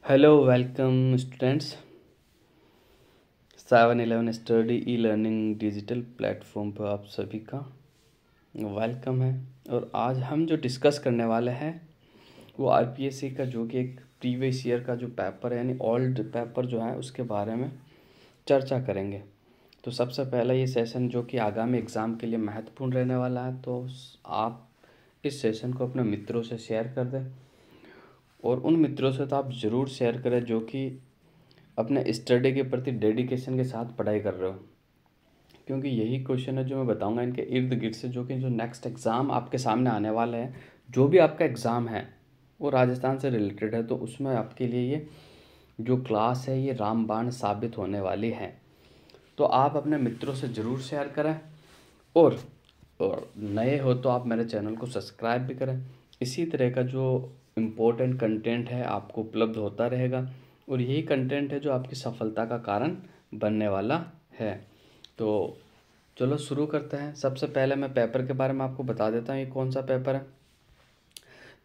Hello welcome students. 7-11 study e learning digital platform पर आप सभी का वेलकम है। और आज हम जो डिस्कस करने वाले हैं वो आरपीएससी का जो कि एक प्रीवियस ईयर का जो पेपर है यानी ओल्ड पेपर जो है उसके बारे में चर्चा करेंगे। तो सबसे पहला ये सेशन जो कि आगामी एग्ज़ाम के लिए महत्वपूर्ण रहने वाला है, तो आप इस सेशन को अपने मित्रों से शेयर कर दें और उन मित्रों से तो आप ज़रूर शेयर करें जो कि अपने स्टडी के प्रति डेडिकेशन के साथ पढ़ाई कर रहे हो, क्योंकि यही क्वेश्चन है जो मैं बताऊंगा इनके इर्द गिर्द से, जो कि जो नेक्स्ट एग्ज़ाम आपके सामने आने वाला है, जो भी आपका एग्ज़ाम है वो राजस्थान से रिलेटेड है, तो उसमें आपके लिए ये जो क्लास है ये रामबाण साबित होने वाली है। तो आप अपने मित्रों से ज़रूर शेयर करें और नए हो तो आप मेरे चैनल को सब्सक्राइब भी करें। इसी तरह का जो इम्पोर्टेंट कंटेंट है आपको उपलब्ध होता रहेगा और यही कंटेंट है जो आपकी सफलता का कारण बनने वाला है। तो चलो शुरू करते हैं। सबसे पहले मैं पेपर के बारे में आपको बता देता हूँ ये कौन सा पेपर है।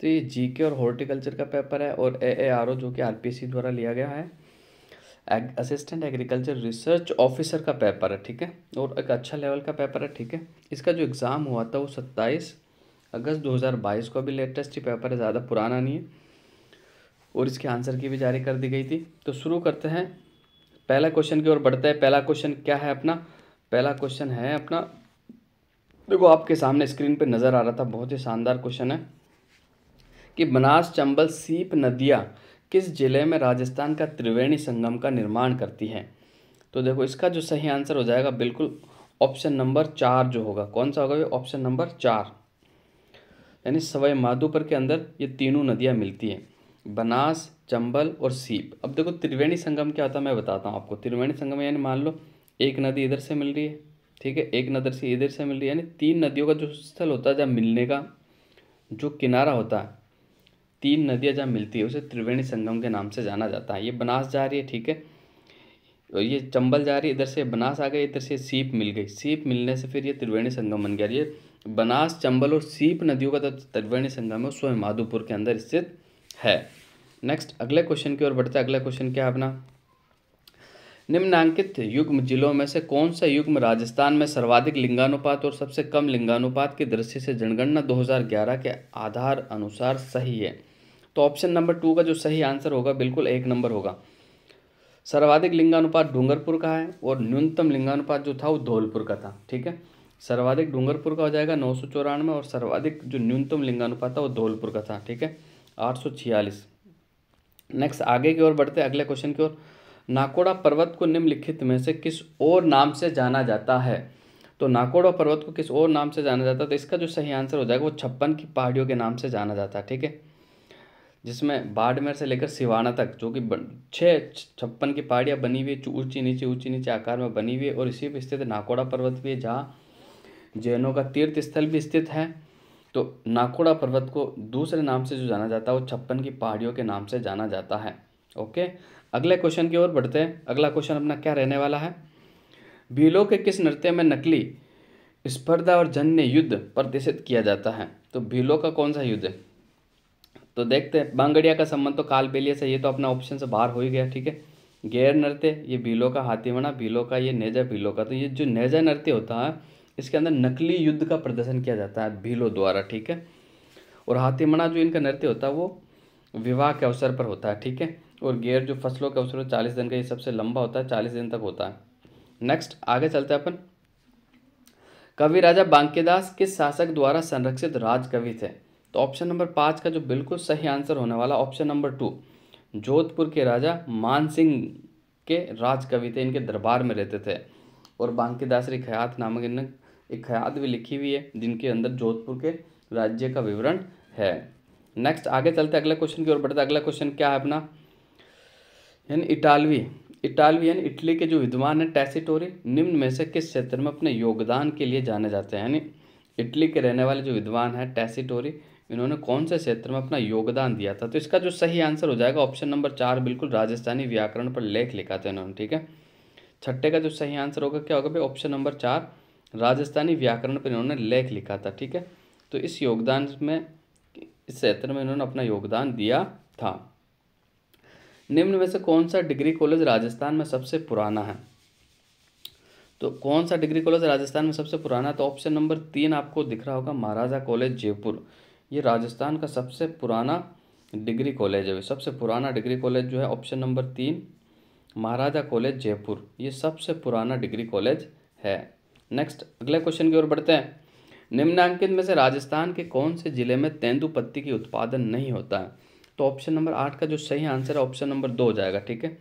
तो ये जीके और हॉर्टिकल्चर का पेपर है और एएआरओ जो कि आरपीएससी द्वारा लिया गया है, असिस्टेंट एग्रीकल्चर रिसर्च ऑफिसर का पेपर है, ठीक है, और एक अच्छा लेवल का पेपर है, ठीक है। इसका जो एग्ज़ाम हुआ था वो 27 अगस्त 2022 को, अभी लेटेस्ट ही पेपर है, ज़्यादा पुराना नहीं है, और इसके आंसर की भी जारी कर दी गई थी। तो शुरू करते हैं, पहला क्वेश्चन की ओर बढ़ते हैं। पहला क्वेश्चन क्या है अपना? पहला क्वेश्चन है अपना, देखो आपके सामने स्क्रीन पे नज़र आ रहा था, बहुत ही शानदार क्वेश्चन है कि बनास, चंबल, सीप नदियाँ किस जिले में राजस्थान का त्रिवेणी संगम का निर्माण करती हैं? तो देखो इसका जो सही आंसर हो जाएगा बिल्कुल ऑप्शन नंबर 4 जो होगा। कौन सा होगा? ऑप्शन नंबर 4, यानी सवाई माधोपुर के अंदर ये तीनों नदियाँ मिलती हैं, बनास, चंबल और सीप। अब देखो त्रिवेणी संगम क्या होता है मैं बताता हूँ आपको। त्रिवेणी संगम यानी मान लो एक नदी इधर से मिल रही है, ठीक है, एक नदी से इधर से मिल रही है, यानी तीन नदियों का जो स्थल होता है जहाँ मिलने का जो किनारा होता है, तीन नदियाँ जहाँ मिलती है उसे त्रिवेणी संगम के नाम से जाना जाता है। ये बनास जा रही है, ठीक है, और ये चंबल जा रही है, इधर से बनास आ गई, इधर से सीप मिल गई, सीप मिलने से फिर ये त्रिवेणी संगम बन गया। ये बनास, चंबल और सीप नदियों का जो त्रिवेणी संगम है स्वयं माधोपुर के अंदर स्थित है। नेक्स्ट अगले क्वेश्चन की ओर बढ़ते हैं। अगला क्वेश्चन क्या है अपना? निम्नांकित युग्म जिलों में से कौन सा युग्म राजस्थान में सर्वाधिक लिंगानुपात और सबसे कम लिंगानुपात की दृष्टि से जनगणना 2011 के आधार अनुसार सही है? तो ऑप्शन नंबर 2 का जो सही आंसर होगा बिल्कुल 1 नंबर होगा। सर्वाधिक लिंगानुपात डूंगरपुर का है और न्यूनतम लिंगानुपात जो था वो धौलपुर का था, ठीक है। सर्वाधिक डूंगरपुर का हो जाएगा 994 और सर्वाधिक जो न्यूनतम लिंगानुपात था वो धौलपुर का था, ठीक है, 846। नेक्स्ट आगे की ओर बढ़ते हैं अगले क्वेश्चन की ओर। नाकोड़ा पर्वत को निम्नलिखित में से किस और नाम से जाना जाता है? तो नाकोड़ा पर्वत को किस और नाम से जाना जाता है? तो इसका जो सही आंसर हो जाएगा वो 56 की पहाड़ियों के नाम से जाना जाता है, ठीक है, जिसमें बाड़मेर से लेकर सिवाना तक जो कि 56 की पहाड़ियाँ बनी हुई, ऊंची नीचे आकार में बनी हुई है, और इसी पर स्थित नाकोड़ा पर्वत भी है जहाँ जैनों का तीर्थ स्थल भी स्थित है। तो नाकोड़ा पर्वत को दूसरे नाम से जो जाना जाता है वो 56 की पहाड़ियों के नाम से जाना जाता है। ओके, अगले क्वेश्चन की ओर बढ़ते हैं। अगला क्वेश्चन अपना क्या रहने वाला है? भीलों के किस नृत्य में नकली स्पर्धा और जन्य युद्ध प्रदर्शित किया जाता है? तो भीलों का कौन सा युद्ध है? तो देखते हैं। बांगड़िया का संबंध तो कालबेलिया से, ये तो अपना ऑप्शन से बाहर हो ही गया, ठीक है। गैर नृत्य ये भीलों का हाथीमणा, भीलों का ये नेजा, भीलों का। तो ये जो नेजा नृत्य होता है इसके अंदर नकली युद्ध का प्रदर्शन किया जाता है भीलों द्वारा, ठीक है। और हाथीमणा जो इनका नृत्य होता है वो विवाह के अवसर पर होता है, ठीक है। और गैर जो फसलों के अवसर पर 40 दिन का, ये सबसे लंबा होता है, 40 दिन तक होता है। नेक्स्ट आगे चलते हैं अपन। कवि राजा बांकेदास किस शासक द्वारा संरक्षित राजकवि थे? तो ऑप्शन नंबर 5 का जो बिल्कुल सही आंसर होने वाला ऑप्शन नंबर 2, जोधपुर के राजा मान सिंह के राजकवि थे, इनके दरबार में रहते थे। और बांकेदासरी खयात नामक इन्होंने एक खयात भी लिखी हुई है जिनके अंदर जोधपुर के राज्य का विवरण है। नेक्स्ट आगे चलते अगले क्वेश्चन की ओर बढ़ते। अगला क्वेश्चन क्या है अपना? यानी इटालवी यानी इटली के जो विद्वान हैं टैसीटोरी निम्न में से किस क्षेत्र में अपने योगदान के लिए जाने जाते हैं? यानी इटली के रहने वाले जो विद्वान हैं टैसीटोरी, इन्होंने कौन से क्षेत्र में अपना योगदान दिया था? तो इसका जो सही आंसर हो जाएगा ऑप्शन नंबर 4, बिल्कुल राजस्थानी व्याकरण पर लेख लिखा था इन्होंने, ठीक है। छठे का जो सही आंसर होगा क्या होगा भाई? ऑप्शन नंबर 4, राजस्थानी व्याकरण पर इन्होंने लेख लिखा था, ठीक है। तो इस योगदान में, इस क्षेत्र में इन्होंने अपना योगदान दिया था। निम्न में से कौन सा डिग्री कॉलेज राजस्थान में सबसे पुराना है? तो कौन सा डिग्री कॉलेज राजस्थान में सबसे पुराना है? तो ऑप्शन नंबर 3 आपको दिख रहा होगा, महाराजा कॉलेज जयपुर। ये राजस्थान का सबसे पुराना डिग्री कॉलेज है। सबसे पुराना डिग्री कॉलेज जो है ऑप्शन नंबर 3 महाराजा कॉलेज जयपुर, ये सबसे पुराना डिग्री कॉलेज है। नेक्स्ट अगले क्वेश्चन की ओर बढ़ते हैं। निम्नांकित में से राजस्थान के कौन से जिले में तेंदुपत्ती की उत्पादन नहीं होता है? तो ऑप्शन नंबर 8 का जो सही आंसर है ऑप्शन नंबर 2 हो जाएगा। ठीक है,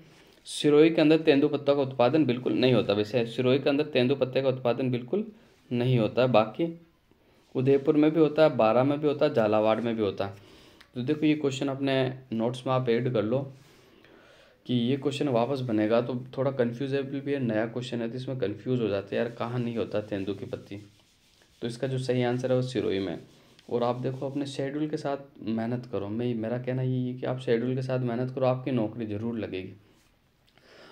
सिरोही के अंदर तेंदुपत्ता का उत्पादन बिल्कुल नहीं होता। वैसे सिरोही के अंदर तेंदुपत्ते का उत्पादन बिल्कुल नहीं होता है, बाकी उदयपुर में भी होता है, बारां में भी होता है, झालावाड़ में भी होता है। तो देखो ये क्वेश्चन अपने नोट्स में आप ऐड कर लो कि ये क्वेश्चन वापस बनेगा तो थोड़ा कन्फ्यूजेबल भी है, नया क्वेश्चन है तो इसमें कन्फ्यूज़ हो जाते हैं यार, कहाँ नहीं होता तेंदू की पत्ती। तो इसका जो सही आंसर है वो सिरोही में। और आप देखो अपने शेड्यूल के साथ मेहनत करो, मेरा कहना यही है कि आप शेड्यूल के साथ मेहनत करो, आपकी नौकरी ज़रूर लगेगी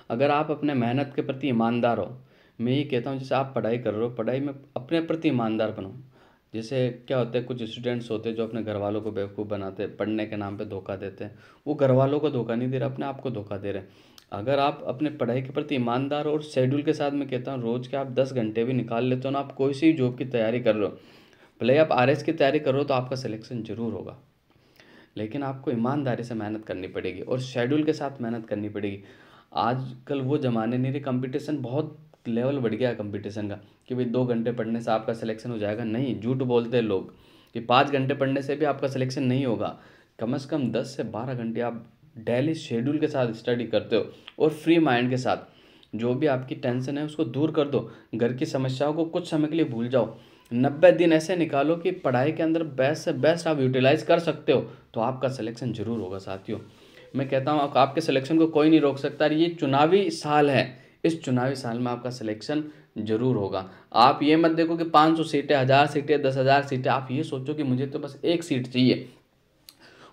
अगर आप अपने मेहनत के प्रति ईमानदार हो। मैं ये कहता हूँ जैसे आप पढ़ाई कर रहे हो, पढ़ाई में अपने प्रति ईमानदार बनो। जैसे क्या होता है, कुछ स्टूडेंट्स होते हैं जो अपने घर वालों को बेवकूफ़ बनाते हैं, पढ़ने के नाम पे धोखा देते हैं। वो घर वालों को धोखा नहीं दे रहे, अपने आप को धोखा दे रहे हैं। अगर आप अपने पढ़ाई के प्रति ईमानदार और शेड्यूल के साथ, मैं कहता हूँ रोज़ के आप 10 घंटे भी निकाल लेते हो ना, आप कोई सी जॉब की तैयारी कर रहे हो, भले आप RS की तैयारी कर रहे हो तो आपका सिलेक्शन ज़रूर होगा। लेकिन आपको ईमानदारी से मेहनत करनी पड़ेगी और शेड्यूल के साथ मेहनत करनी पड़ेगी। आजकल वो ज़माने नहीं रहे, कंपटीशन बहुत लेवल बढ़ गया है कंपटीशन का, कि भाई 2 घंटे पढ़ने से आपका सिलेक्शन हो जाएगा। नहीं, झूठ बोलते हैं लोग कि 5 घंटे पढ़ने से भी आपका सिलेक्शन नहीं होगा। कम से कम 10 से 12 घंटे आप डेली शेड्यूल के साथ स्टडी करते हो और फ्री माइंड के साथ जो भी आपकी टेंशन है उसको दूर कर दो, घर की समस्याओं को कुछ समय के लिए भूल जाओ। 90 दिन ऐसे निकालो कि पढ़ाई के अंदर बेस्ट से बेस्ट आप यूटिलाइज कर सकते हो, तो आपका सिलेक्शन जरूर होगा साथियों। मैं कहता हूँ आपके सिलेक्शन को कोई नहीं रोक सकता। ये चुनावी साल है, इस चुनावी साल में आपका सिलेक्शन जरूर होगा। आप ये मत देखो कि 500 सीटें, 1000 सीटें, 10,000 सीटें, आप ये सोचो कि मुझे तो बस एक सीट चाहिए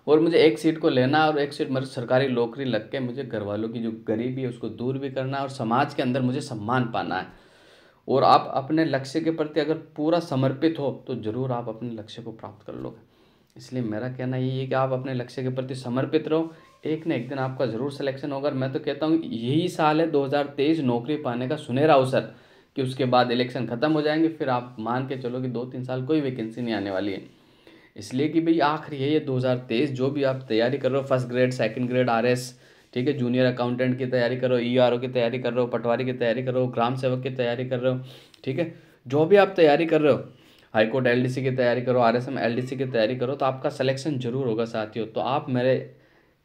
और मुझे एक सीट को लेना और एक सीट मेरी सरकारी नौकरी लग के मुझे घर वालों की जो गरीबी है उसको दूर भी करना है और समाज के अंदर मुझे सम्मान पाना है। और आप अपने लक्ष्य के प्रति अगर पूरा समर्पित हो तो ज़रूर आप अपने लक्ष्य को प्राप्त कर लोगे। इसलिए मेरा कहना यही है कि आप अपने लक्ष्य के प्रति समर्पित रहो, एक न एक दिन आपका ज़रूर सिलेक्शन होगा। मैं तो कहता हूँ यही साल है 2023 नौकरी पाने का सुनहरा अवसर, कि उसके बाद इलेक्शन ख़त्म हो जाएंगे, फिर आप मान के चलो कि 2-3 साल कोई वैकेंसी नहीं आने वाली है। इसलिए कि भाई आखिरी है ये 2023, जो भी आप तैयारी कर रहे हो, first grade, second grade, RS, ठीक है, जूनियर अकाउंटेंट की तैयारी करो, ERO की तैयारी कर रहे हो, पटवारी की तैयारी कर रहे हो, ग्राम सेवक की तैयारी कर रहे हो, ठीक है, जो भी आप तैयारी कर रहे हो, हाईकोर्ट LDC की तैयारी करो, RSM LDC की तैयारी करो, तो आपका सिलेक्शन जरूर होगा साथियों। तो आप मेरे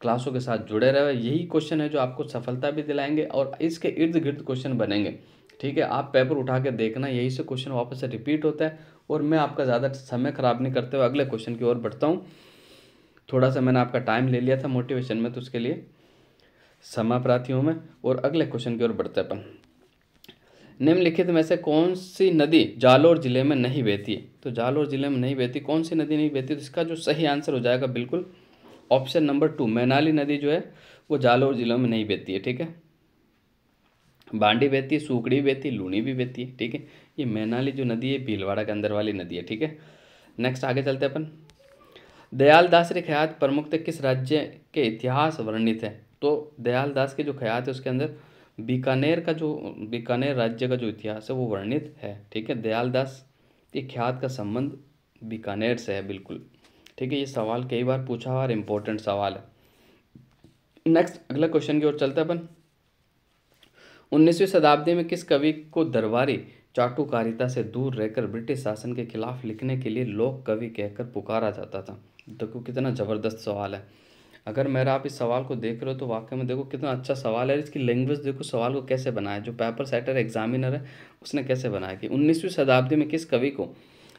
क्लासों के साथ जुड़े रहे, यही क्वेश्चन है जो आपको सफलता भी दिलाएंगे और इसके इर्द गिर्द क्वेश्चन बनेंगे। ठीक है, आप पेपर उठा के देखना, यही से क्वेश्चन वापस से रिपीट होता है। और मैं आपका ज़्यादा समय खराब नहीं करते हुए अगले क्वेश्चन की ओर बढ़ता हूँ। थोड़ा सा मैंने आपका टाइम ले लिया था मोटिवेशन में, तो उसके लिए क्षमा प्रार्थी हूँ मैं। और अगले क्वेश्चन की ओर बढ़ते हैं अपन। निम्नलिखित में से कौन सी नदी जालोर जिले में नहीं बहती है? तो जालोर जिले में नहीं बहती, कौन सी नदी नहीं बहती? तो इसका जो सही आंसर हो जाएगा बिल्कुल ऑप्शन नंबर 2, मैनाली नदी जो है वो जालोर जिले में नहीं बहती है। ठीक है, बांडी बहती है, सूखड़ी बहती है, लूनी भी बहती है। ठीक है, ये मैनाली जो नदी है भीलवाड़ा के अंदर वाली नदी है। ठीक है, नेक्स्ट आगे चलते हैं अपन। दयाल दास रे ख्यात प्रमुखतः किस राज्य के इतिहास वर्णित है? तो दयाल दास के जो ख्यात है उसके अंदर बीकानेर राज्य का जो इतिहास है वो वर्णित है। ठीक है, दयाल दास के ख्यात का संबंध बीकानेर से है बिल्कुल। ठीक है, ये सवाल कई बार पूछा हुआ और इम्पोर्टेंट सवाल है। नेक्स्ट अगला क्वेश्चन की ओर चलते हैं अपन। 19वीं शताब्दी में किस कवि को दरबारी चाटुकारिता से दूर रहकर ब्रिटिश शासन के खिलाफ लिखने के लिए लोक कवि कहकर पुकारा जाता था? देखो कितना ज़बरदस्त सवाल है। अगर मेरा आप इस सवाल को देख रहे हो तो वाकई में देखो कितना अच्छा सवाल है। इसकी लैंग्वेज देखो, सवाल को कैसे बनाया, जो पेपर सेटर एग्जामिनर है उसने कैसे बनाया कि 19वीं शताब्दी में किस कवि को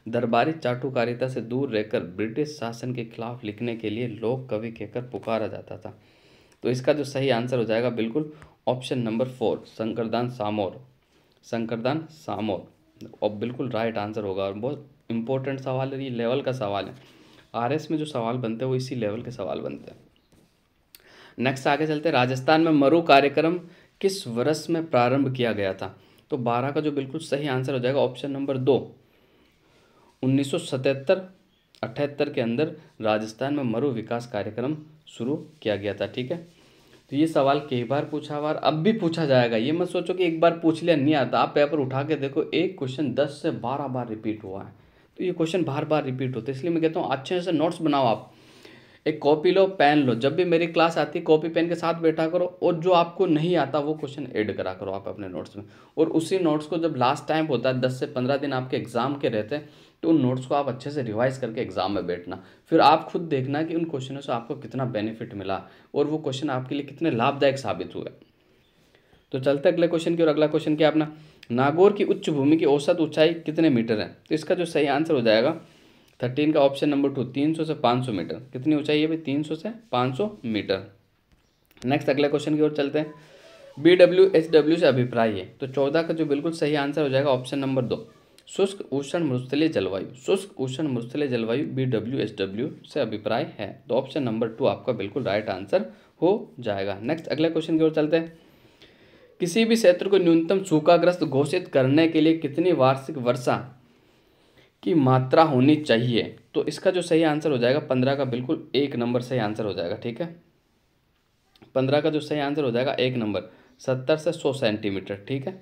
दरबारी चाटुकारिता से दूर रहकर ब्रिटिश शासन के खिलाफ लिखने के लिए लोक कवि कहकर पुकारा जाता था? तो इसका जो सही आंसर हो जाएगा बिल्कुल ऑप्शन नंबर 4, शंकरदान सामोर। शंकरदान सामोर और बिल्कुल राइट आंसर होगा। और बहुत इंपॉर्टेंट सवाल है, ये लेवल का सवाल है। RS में जो सवाल बनते हैं वो इसी लेवल के सवाल बनते हैं। नेक्स्ट आगे चलते हैं। राजस्थान में मरु कार्यक्रम किस वर्ष में प्रारंभ किया गया था? तो 12 का जो बिल्कुल सही आंसर हो जाएगा ऑप्शन नंबर 2, 1977-78 के अंदर राजस्थान में मरु विकास कार्यक्रम शुरू किया गया था। ठीक है, तो ये सवाल कई बार पूछा हुआ, अब भी पूछा जाएगा। ये मत सोचो कि एक बार पूछ लिया नहीं आता, आप पेपर उठा के देखो, एक क्वेश्चन 10 से 12 बार रिपीट हुआ है। तो ये क्वेश्चन बार बार रिपीट होते हैं, इसलिए मैं कहता हूँ अच्छे से नोट्स बनाओ। आप एक कॉपी लो, पेन लो, जब भी मेरी क्लास आती है कॉपी पेन के साथ बैठा करो, और जो आपको नहीं आता वो क्वेश्चन ऐड करा करो आप अपने नोट्स में। और उसी नोट्स को जब लास्ट टाइम होता है, 10 से 15 दिन आपके एग्जाम के रहते हैं, तो उन नोट्स को आप अच्छे से रिवाइज करके एग्जाम में बैठना। फिर आप खुद देखना कि उन क्वेश्चनों से आपको कितना बेनिफिट मिला और वो क्वेश्चन आपके लिए कितने लाभदायक साबित हुए। तो चलते अगले क्वेश्चन की ओर। अगला क्वेश्चन क्या अपना, नागौर की उच्च भूमि की औसत ऊंचाई कितने मीटर है? तो इसका जो सही आंसर हो जाएगा 13 का ऑप्शन नंबर 2, 300 से 500 मीटर। कितनी ऊंचाई है भाई? 300 से 500 मीटर। नेक्स्ट अगले क्वेश्चन की ओर चलते हैं। BWHW से अभिप्राय है, तो 14 का जो बिल्कुल सही आंसर हो जाएगा ऑप्शन नंबर 2, शुष्क उष्ण मरुस्थलीय जलवायु। शुष्क उष्ण मरुस्थलीय जलवायु BWHW से अभिप्राय है, तो ऑप्शन नंबर 2 आपका बिल्कुल राइट आंसर हो जाएगा। नेक्स्ट अगले क्वेश्चन की ओर चलते हैं। किसी भी क्षेत्र को न्यूनतम सूखाग्रस्त घोषित करने के लिए कितनी वार्षिक वर्षा की मात्रा होनी चाहिए? तो इसका जो सही आंसर हो जाएगा 15 का बिल्कुल 1 नंबर सही आंसर हो जाएगा। ठीक है, 15 का जो सही आंसर हो जाएगा 1 नंबर, 70 से 100 सेंटीमीटर। ठीक है,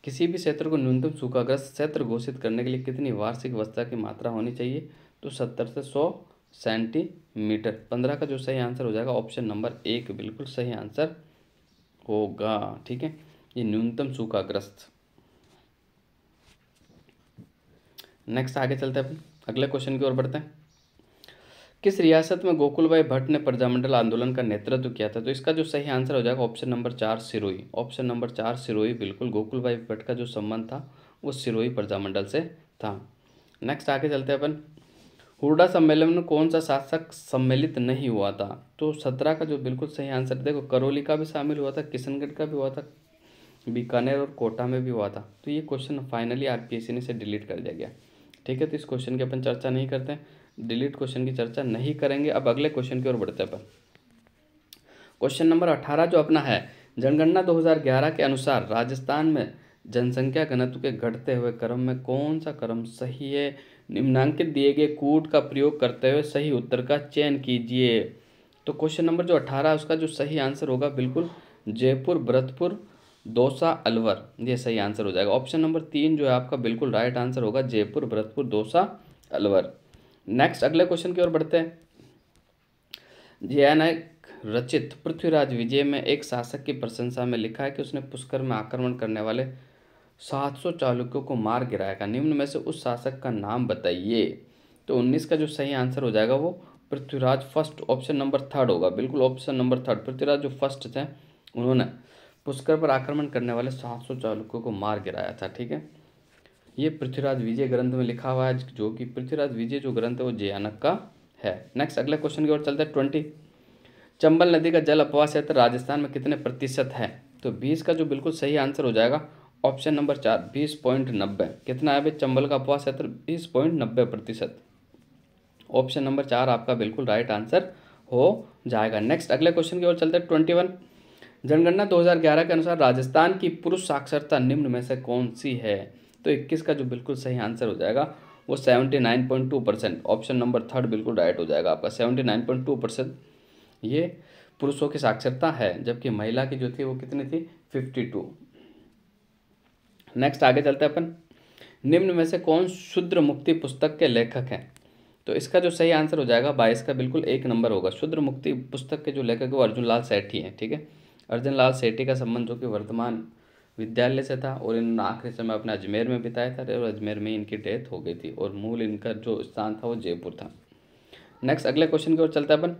किसी भी क्षेत्र को न्यूनतम सूखाग्रस्त क्षेत्र घोषित करने के लिए कितनी वार्षिक वर्षा की मात्रा होनी चाहिए? तो 70 से 100 सेंटीमीटर। 15 का जो सही आंसर हो जाएगा ऑप्शन नंबर 1 बिल्कुल सही आंसर होगा। ठीक है, ये न्यूनतम सूखाग्रस्त। नेक्स्ट आगे चलते हैं अपन, अगले क्वेश्चन की ओर बढ़ते हैं। किस रियासत में गोकुल भाई भट्ट ने प्रजामंडल आंदोलन का नेतृत्व किया था? तो इसका जो सही आंसर हो जाएगा option number 4 Sirohi. Option number 4 Sirohi, बिल्कुल गोकुल भाई भट्ट का जो संबंध था वो सिरोही प्रजामंडल से था। नेक्स्ट आगे चलते हैं अपन। हुरडा सम्मेलन में कौन सा शासक सम्मिलित नहीं हुआ था? तो 17 का जो बिल्कुल सही आंसर, देखो करौली का भी शामिल हुआ था, किशनगढ़ का भी हुआ था, बीकानेर और कोटा में भी हुआ था। तो ये क्वेश्चन फाइनली आरपीएससी ने से डिलीट कर दिया गया। ठीक है, तो इस क्वेश्चन की अपन चर्चा नहीं करते हैं, डिलीट क्वेश्चन की चर्चा नहीं करेंगे। अब अगले क्वेश्चन की ओर बढ़ते हैं अपन। क्वेश्चन नंबर 18 जो अपना है, जनगणना 2011 के अनुसार राजस्थान में जनसंख्या घनत्व के घटते हुए क्रम में कौन सा क्रम सही है? निम्नांकित दिए गए कूट का प्रयोग करते हुए सही उत्तर का चयन कीजिए। तो क्वेश्चन नंबर जो 18 उसका जो सही आंसर होगा बिल्कुल जयपुर, भरतपुर, दौसा, अलवर, ये सही आंसर हो जाएगा। ऑप्शन नंबर 3 जो है आपका बिल्कुल राइट आंसर होगा, जयपुर, भरतपुर, दौसा, अलवर। नेक्स्ट अगले क्वेश्चन की ओर बढ़ते हैं। जयानायक रचित पृथ्वीराज विजय में एक शासक की प्रशंसा में लिखा है कि उसने पुष्कर में आक्रमण करने वाले 700 चालुक्यों को मार गिराया था। निम्न में से उस शासक का नाम बताइए। तो 19 का जो सही आंसर हो जाएगा वो पृथ्वीराज फर्स्ट, ऑप्शन नंबर 3 होगा, बिल्कुल ऑप्शन नंबर 3। पृथ्वीराज जो फर्स्ट थे उन्होंने पुष्कर पर आक्रमण करने वाले 700 चालुक्यों को मार गिराया था। ठीक है, ये पृथ्वीराज विजय ग्रंथ में लिखा हुआ है, जो कि पृथ्वीराज विजय जो ग्रंथ है वो जयानक का है। नेक्स्ट अगले क्वेश्चन की ओर चलते हैं। 20, चंबल नदी का जल अपवाह क्षेत्र राजस्थान में कितने प्रतिशत है? तो 20 का जो बिल्कुल सही आंसर हो जाएगा ऑप्शन नंबर 4, 20.90। कितना है भाई चंबल का अपवाह क्षेत्र? 20.90%। ऑप्शन नंबर 4 आपका बिल्कुल राइट आंसर हो जाएगा। नेक्स्ट अगले क्वेश्चन की ओर चलते हैं। 21, जनगणना 2011 के अनुसार राजस्थान की पुरुष साक्षरता निम्न में से कौन सी है? तो 21 का जो बिल्कुल सही आंसर हो जाएगा वो 79.2%। ऑप्शन नंबर 3 बिल्कुल राइट हो जाएगा आपका, 79.2% ये पुरुषों की साक्षरता है, जबकि महिला की जो थी वो कितनी थी? 52। नेक्स्ट आगे चलते हैं अपन। निम्न में से कौन शूद्र मुक्ति पुस्तक के लेखक हैं? तो इसका जो सही आंसर हो जाएगा 22 का बिल्कुल 1 नंबर होगा। शूद्र मुक्ति पुस्तक के जो लेखक है वो अर्जुन लाल सेठी हैं। ठीक है, अर्जुन लाल सेठी का संबंध जो कि वर्तमान विद्यालय से था और इन्होंने आखिरी समय अपने अजमेर में बिताया था और अजमेर में इनकी डेथ हो गई थी और मूल इनका जो स्थान था वो जयपुर था। नेक्स्ट अगले क्वेश्चन की ओर चलता है अपन।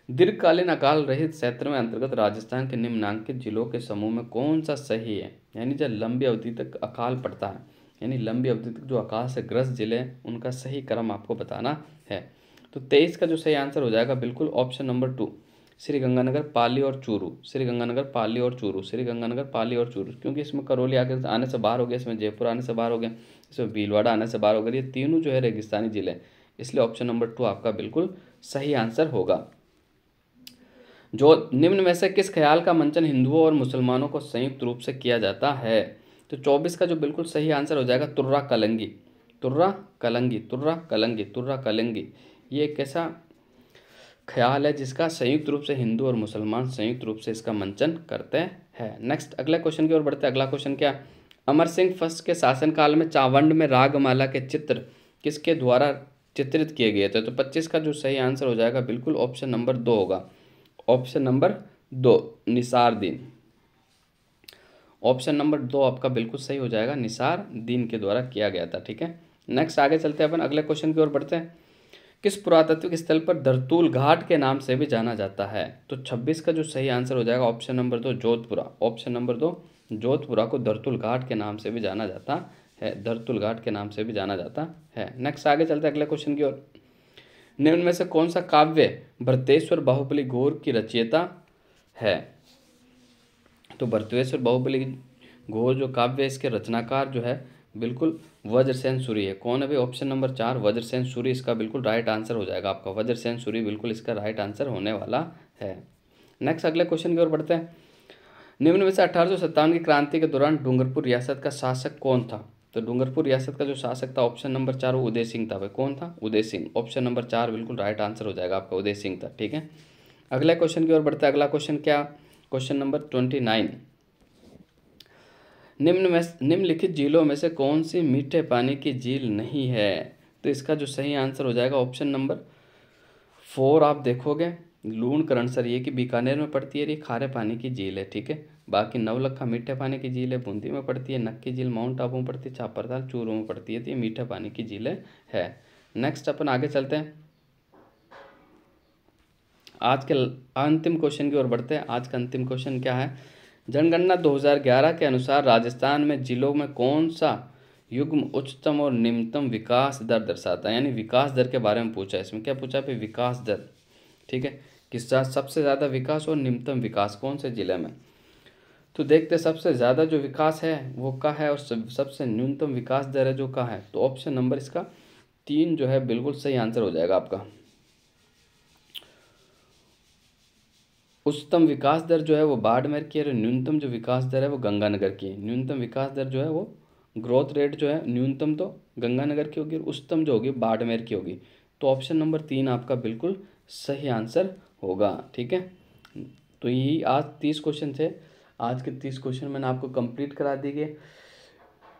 दीर्घकालीन अकाल रहित क्षेत्र में अंतर्गत राजस्थान के निम्नांकित जिलों के समूह में कौन सा सही है? यानी जब लंबी अवधि तक अकाल पड़ता है, यानी लंबी अवधि तक जो अकाल से ग्रस्त जिले हैं उनका सही क्रम आपको बताना है। तो 23 का जो सही आंसर हो जाएगा बिल्कुल ऑप्शन नंबर 2, श्रीगंगानगर, पाली और चूरू। श्रीगंगानगर, पाली और चूरू, श्रीगंगानगर, पाली और चूरू, क्योंकि इसमें करौली आगे आने से बाहर हो गया, इसमें जयपुर आने से बाहर हो गया, इसमें भीलवाड़ा आने से बाहर हो गया, ये तीनों जो है रेगिस्तानी जिले, इसलिए ऑप्शन नंबर 2 आपका बिल्कुल सही आंसर होगा। जो निम्न में से किस ख्याल का मंचन हिंदुओं और मुसलमानों को संयुक्त रूप से किया जाता है? तो 24 का जो बिल्कुल सही आंसर हो जाएगा तुर्रा कलंगी। तुर्रा कलंगी, तुर्रा कलंगी, तुर्रा कलंगी, ये एक ऐसा ख्याल है जिसका संयुक्त रूप से हिंदू और मुसलमान संयुक्त रूप से इसका मंचन करते हैं। नेक्स्ट अगले क्वेश्चन की ओर बढ़ते हैं। अगला क्वेश्चन क्या, अमर सिंह फर्स्ट के शासनकाल में चावंड में रागमाला के चित्र किसके द्वारा चित्रित किए गए थे? तो 25 का जो सही आंसर हो जाएगा बिल्कुल ऑप्शन नंबर 2 होगा। Option number 2 निसार-दीन। ऑप्शन नंबर 2 आपका बिल्कुल सही हो जाएगा, निसार-दीन के द्वारा किया गया था। ठीक है, नेक्स्ट आगे चलते हैं अपन अगले क्वेश्चन की ओर बढ़ते हैं। किस पुरातात्विक स्थल पर धरतूल घाट के नाम से भी जाना जाता है? तो 26 का जो सही आंसर हो जाएगा option number 2 Jodhpura. Option number 2 Jodhpura को धरतूल घाट के नाम से भी जाना जाता है, धरतूल घाट के नाम से भी जाना जाता है। नेक्स्ट आगे चलते हैं अगले क्वेश्चन की ओर। निम्न में से कौन सा काव्य भरतेश्वर बाहुबली घोर की रचयिता है? तो भरतेश्वर बाहुबली घोर जो काव्य है इसके रचनाकार जो है बिल्कुल वज्रसेन सूरी है। कौन है भाई? ऑप्शन नंबर 4 वज्रसेन सूरी इसका बिल्कुल राइट आंसर हो जाएगा आपका। वज्रसेन सूरी बिल्कुल इसका राइट आंसर होने वाला है। नेक्स्ट अगले क्वेश्चन की ओर बढ़ते हैं। निम्न में से 1857 की क्रांति के दौरान डूंगरपुर रियासत का शासक कौन था? तो डूंगरपुर रियासत का जो शासक था ऑप्शन नंबर 4 वो उदय सिंह था। भाई कौन था? उदय सिंह। ऑप्शन नंबर 4 बिल्कुल राइट आंसर हो जाएगा आपका, उदय सिंह था। ठीक है, अगले क्वेश्चन की ओर बढ़ते हैं। अगला क्वेश्चन क्या, क्वेश्चन नंबर 29। निम्नलिखित झीलों में से कौन सी मीठे पानी की झील नहीं है? तो इसका जो सही आंसर हो जाएगा ऑप्शन नंबर 4 आप देखोगे लूणकरणसर, ये कि बीकानेर में पड़ती है, ये खारे पानी की झील है। ठीक है, बाकी नवलखा मीठे पानी की झील है, बूंदी में पड़ती है, नक्की झील माउंट आबू में पड़ती है, चापरताल चूरू में पड़ती है, तो ये मीठे पानी की झील है। नेक्स्ट अपन आगे चलते हैं, आज के अंतिम क्वेश्चन की ओर बढ़ते हैं। आज का अंतिम क्वेश्चन क्या है, जनगणना 2011 के अनुसार राजस्थान में जिलों में कौन सा युग्म उच्चतम और निम्नतम विकास दर दर्शाता है? यानी विकास दर के बारे में पूछा है। इसमें क्या पूछा है? विकास दर। ठीक है, किसका सबसे ज़्यादा विकास और निम्नतम विकास कौन से जिले में? तो देखते सबसे ज़्यादा जो विकास है वो का है और सबसे न्यूनतम विकास दर है जो का है। तो ऑप्शन नंबर इसका 3 जो है बिल्कुल सही आंसर हो जाएगा आपका। उच्चतम विकास दर जो है वो बाड़मेर की है और न्यूनतम जो विकास दर है वो गंगानगर की है। न्यूनतम विकास दर जो है वो ग्रोथ रेट जो है न्यूनतम तो गंगानगर की होगी और उच्चतम जो होगी बाड़मेर की होगी। तो ऑप्शन नंबर 3 आपका बिल्कुल सही आंसर होगा। ठीक है, तो यही आज 30 क्वेश्चन थे। आज के 30 क्वेश्चन मैंने आपको कंप्लीट करा दिए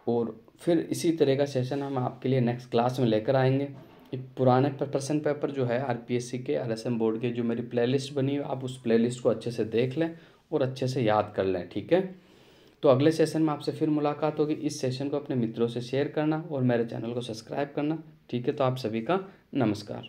और फिर इसी तरह का सेशन हम आपके लिए नेक्स्ट क्लास में लेकर आएंगे। ये पुराने प्रश्न पेपर जो है आरपीएससी के आरएसएम बोर्ड के जो मेरी प्लेलिस्ट बनी है आप उस प्लेलिस्ट को अच्छे से देख लें और अच्छे से याद कर लें। ठीक है, तो अगले सेशन में आपसे फिर मुलाकात होगी। इस सेशन को अपने मित्रों से शेयर करना और मेरे चैनल को सब्सक्राइब करना। ठीक है, तो आप सभी का नमस्कार।